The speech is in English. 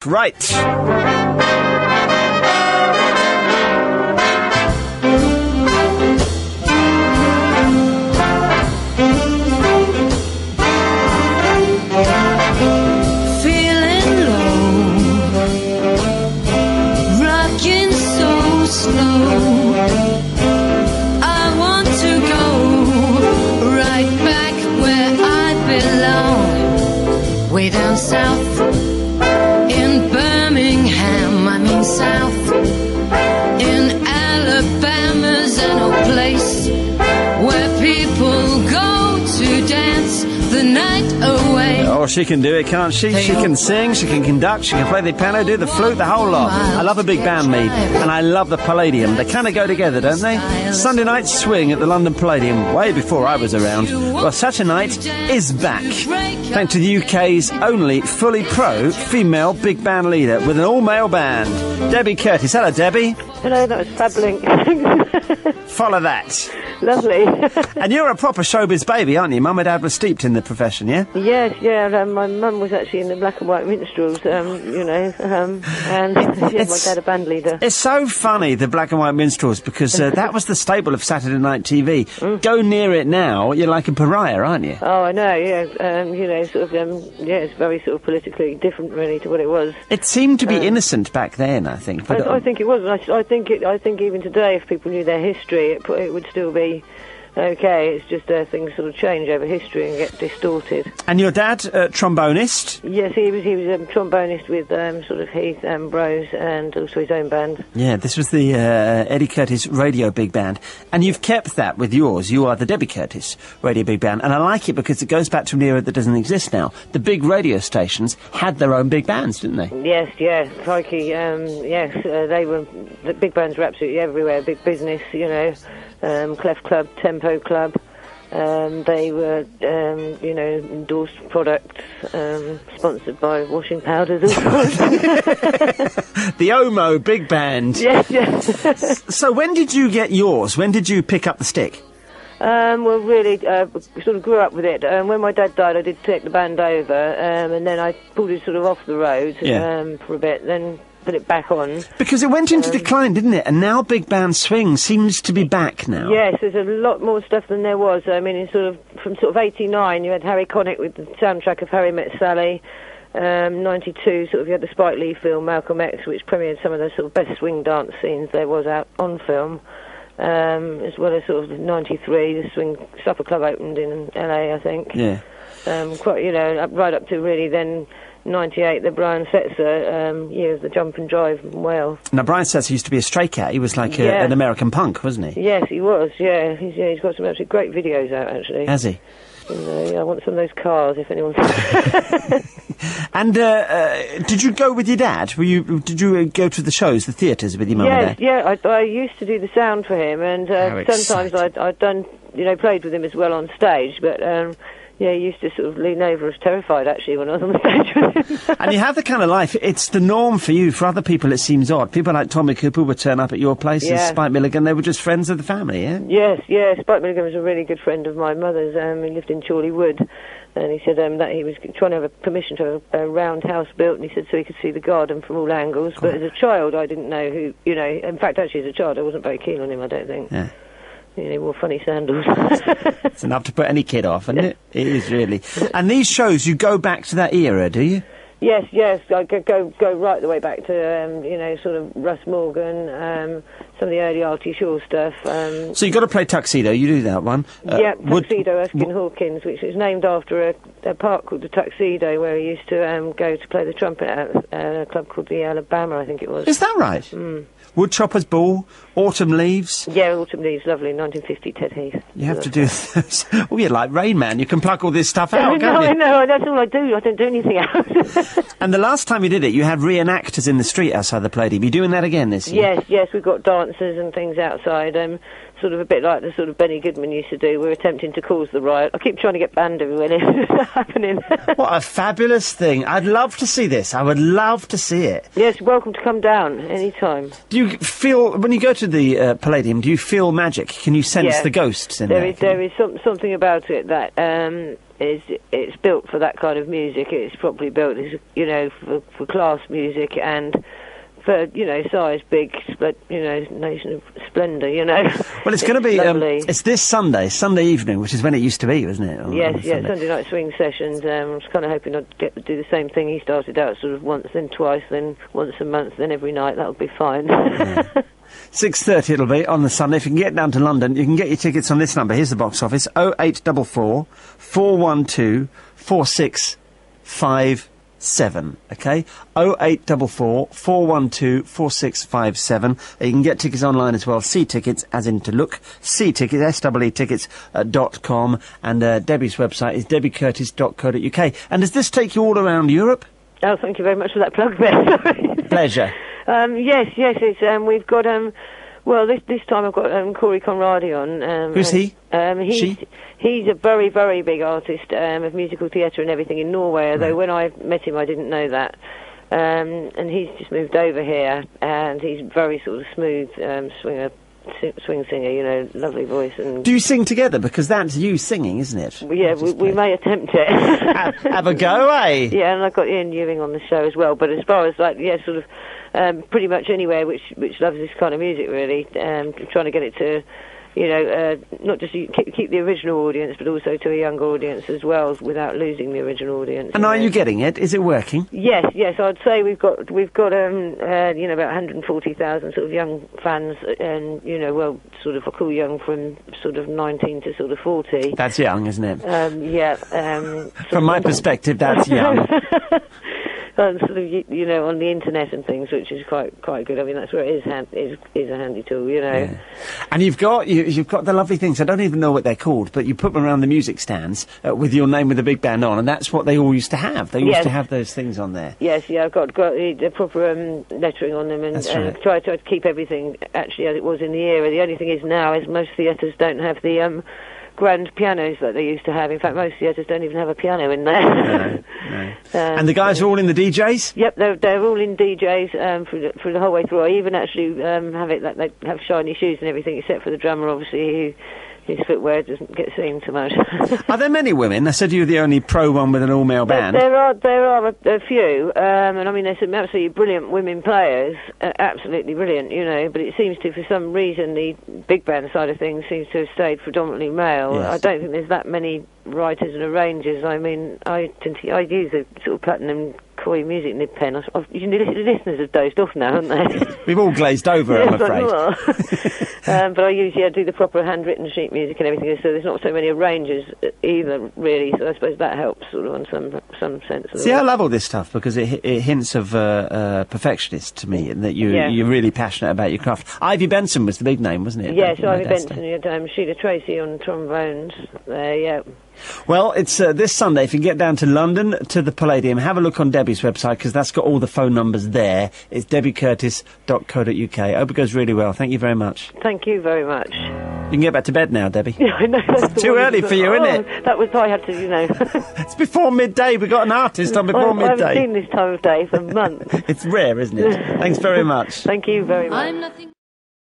Right. Way down south in Birmingham, I mean south in Alabama's an old place where people go to dance the night away. Oh, she can do it, can't she? She can sing, she can conduct, she can play the piano, do the flute, the whole lot. I love a big band, me, and I love the Palladium. They kind of go together, don't they? Sunday night swing at the London Palladium, way before I was around. Well, such a night is back. Thanks to the UK's only fully pro female big band leader with an all-male band. Debbie Curtis. Hello, Debbie. Hello, that was fabulous. Follow that. Lovely. And you're a proper showbiz baby, aren't you? Mum and Dad were steeped in the profession, yeah? Yes, yeah. My mum was actually in the black and white minstrels, and yeah, my dad a band leader. It's so funny, the black and white minstrels, because that was the staple of Saturday night TV. Go near it now, you're like a pariah, aren't you? Oh, I know, yeah. It's very sort of politically different, really, to what it was. It seemed to be innocent back then, I think. But I think it was. I think even today, if people knew their history, it would still be okay. It's just things sort of change over history and get distorted. And your dad, trombonist? Yes, he was a trombonist with sort of Heath Ambrose and also his own band. Yeah, this was the Eddie Curtis Radio Big Band. And you've kept that with yours. You are the Debbie Curtis Radio Big Band. And I like it because it goes back to an era that doesn't exist now. The big radio stations had their own big bands, didn't they? Yes, yeah. Crikey, yes. The big bands were absolutely everywhere. Big Business, Clef Club, Tempo Club. They were, endorsed products, sponsored by washing powders. The Omo Big Band. Yes. So when did you get yours? When did you pick up the stick? Well, really, sort of grew up with it. When my dad died, I did take the band over, and then I pulled it sort of off the road for a bit, then put it back on. Because it went into decline, didn't it? And now big band swing seems to be back now. Yes, there's a lot more stuff than there was. I mean, from 89, you had Harry Connick with the soundtrack of Harry Met Sally. 92, you had the Spike Lee film Malcolm X, which premiered some of the sort of best swing dance scenes there was out on film. As well as sort of 93, the Swing Supper Club opened in LA, I think. Yeah. Right up to really then 98, the Brian Setzer year of the Jump and Drive in Wales. Now, Brian Setzer used to be a stray cat. He was like an American punk, wasn't he? Yes, he was, yeah. He's got some absolutely great videos out, actually. Has he? I want some of those cars, if anyone's... And did you go with your dad? Did you go to the shows, the theatres with your mum and dad? Yeah, I used to do the sound for him, and sometimes I'd done, played with him as well on stage, but... he used to sort of lean over as terrified, actually, when I was on the stage with him. And you have the kind of life, it's the norm for you. For other people, it seems odd. People like Tommy Cooper would turn up at your place, and Spike Milligan, they were just friends of the family, yeah? Yes, Spike Milligan was a really good friend of my mother's. He lived in Chorley Wood, and he said that he was trying to have permission to have a round house built, and he said so he could see the garden from all angles. But as a child, I didn't know who, in fact, actually, as a child, I wasn't very keen on him, I don't think. Yeah. He wore funny sandals. It's enough to put any kid off, isn't it? It is, really. And these shows, you go back to that era, do you? Yes. I go right the way back to, sort of Russ Morgan, some of the early Artie Shaw stuff. So you've got to play Tuxedo, you do that one. Tuxedo, Erskine Hawkins, which is named after a park called the Tuxedo, where he used to go to play the trumpet at a club called the Alabama, I think it was. Is that right? Mm. Woodchopper's Ball, Autumn Leaves. Yeah, Autumn Leaves, lovely, 1950, Ted Heath. You have to do those. Oh, you're like Rain Man, you can pluck all this stuff out, can't you? I know, that's all I do, I don't do anything else. And the last time you did it, you had reenactors in the street outside the Palladium. Are you doing that again this year? Yes, we've got dancers and things outside. sort of a bit like the sort of Benny Goodman used to do. We're attempting to cause the riot. I keep trying to get banned everywhere. It's happening. What a fabulous thing. I'd love to see this. I would love to see it. Yes, welcome to come down any time. Do you feel, when you go to the Palladium, do you feel magic? Can you sense the ghosts in there? There is something about it that it's built for that kind of music. It's properly built, you know, for class music and for, you know, size, big, you know, nation of splendour, you know. Well, it's going to be, it's this Sunday evening, which is when it used to be, wasn't it? Yes, Sunday night swing sessions. I was kind of hoping I'd get to do the same thing. He started out sort of once, then twice, then once a month, then every night. That would be fine. Yeah. 6:30 it'll be on the Sunday. If you can get down to London, you can get your tickets on this number. Here's the box office: 0844 412 4657. Okay, 0844 412 4657. You can get tickets online as well. See tickets, as in to look. See tickets, SWE-tickets.com, and Debbie's website is debbiecurtis.co.uk. And does this take you all around Europe? Oh, thank you very much for that plug there. Pleasure. Yes, it's, we've got, well, this time I've got, Corey Conradi on. Who's he? He's a very, very big artist, of musical theatre and everything in Norway, although when I met him I didn't know that. And he's just moved over here, and he's very sort of smooth, swing singer, you know, lovely voice. And do you sing together? Because that's you singing, isn't it? Yeah, we may attempt it. Have a go, eh? Yeah, and I've got Ian Ewing on the show as well, but as far as, like, yeah, sort of, pretty much anywhere which loves this kind of music, really, trying to get it to, you know, not just keep the original audience, but also to a younger audience as well, without losing the original audience. And are you getting it? Is it working? Yes. I'd say we've got you know, about 140,000 sort of young fans, and you know, well, sort of I call young from sort of 19 to sort of 40. That's young, isn't it? Yeah. From my perspective, that's young. Sort of, you know, on the internet and things, which is quite good. I mean, that's where it is a handy tool, you know. Yeah. And you've got the lovely things. I don't even know what they're called, but you put them around the music stands with your name with the big band on, and that's what they all used to have. They used to have those things on there. Yes, yeah, I've got the proper lettering on them, and right. try to keep everything actually as it was in the era. The only thing is now is most theatres don't have the grand pianos that they used to have. In fact, most theatres don't even have a piano in there. No. And the guys are all in the DJs? Yep, they're all in DJs for the whole way through. I even actually have it that they have shiny shoes and everything, except for the drummer, obviously, his footwear doesn't get seen so much. Are there many women? I said you were the only pro one with an all-male band. There are a few, and I mean, there's some absolutely brilliant women players, absolutely brilliant, you know, but it seems to, for some reason, the big band side of things seems to have stayed predominantly male. Yes. I don't think there's that many writers and arrangers. I mean, I use a sort of platinum coy music nib pen. The listeners have dozed off now, haven't they? We've all glazed over, I'm afraid. But I usually do the proper handwritten sheet music and everything, so there's not so many arrangers either, really, so I suppose that helps sort of on some sense. See, I love all this stuff because it hints of perfectionist to me, and that you're really passionate about your craft. Ivy Benson was the big name, wasn't it? Yes, Ivy Benson. You had Sheila Tracy on trombones. Yeah. Well, it's this Sunday. If you can get down to London, to the Palladium, have a look on Debbie's website, because that's got all the phone numbers there. It's debbiecurtis.co.uk. I hope it goes really well. Thank you very much. Thank you very much. You can get back to bed now, Debbie. Yeah, I know. It's too early for you, isn't it? That was, I had to, you know. It's before midday. We've got an artist on before midday. I haven't seen this time of day for months. It's rare, isn't it? Thanks very much. Thank you very much. I'm nothing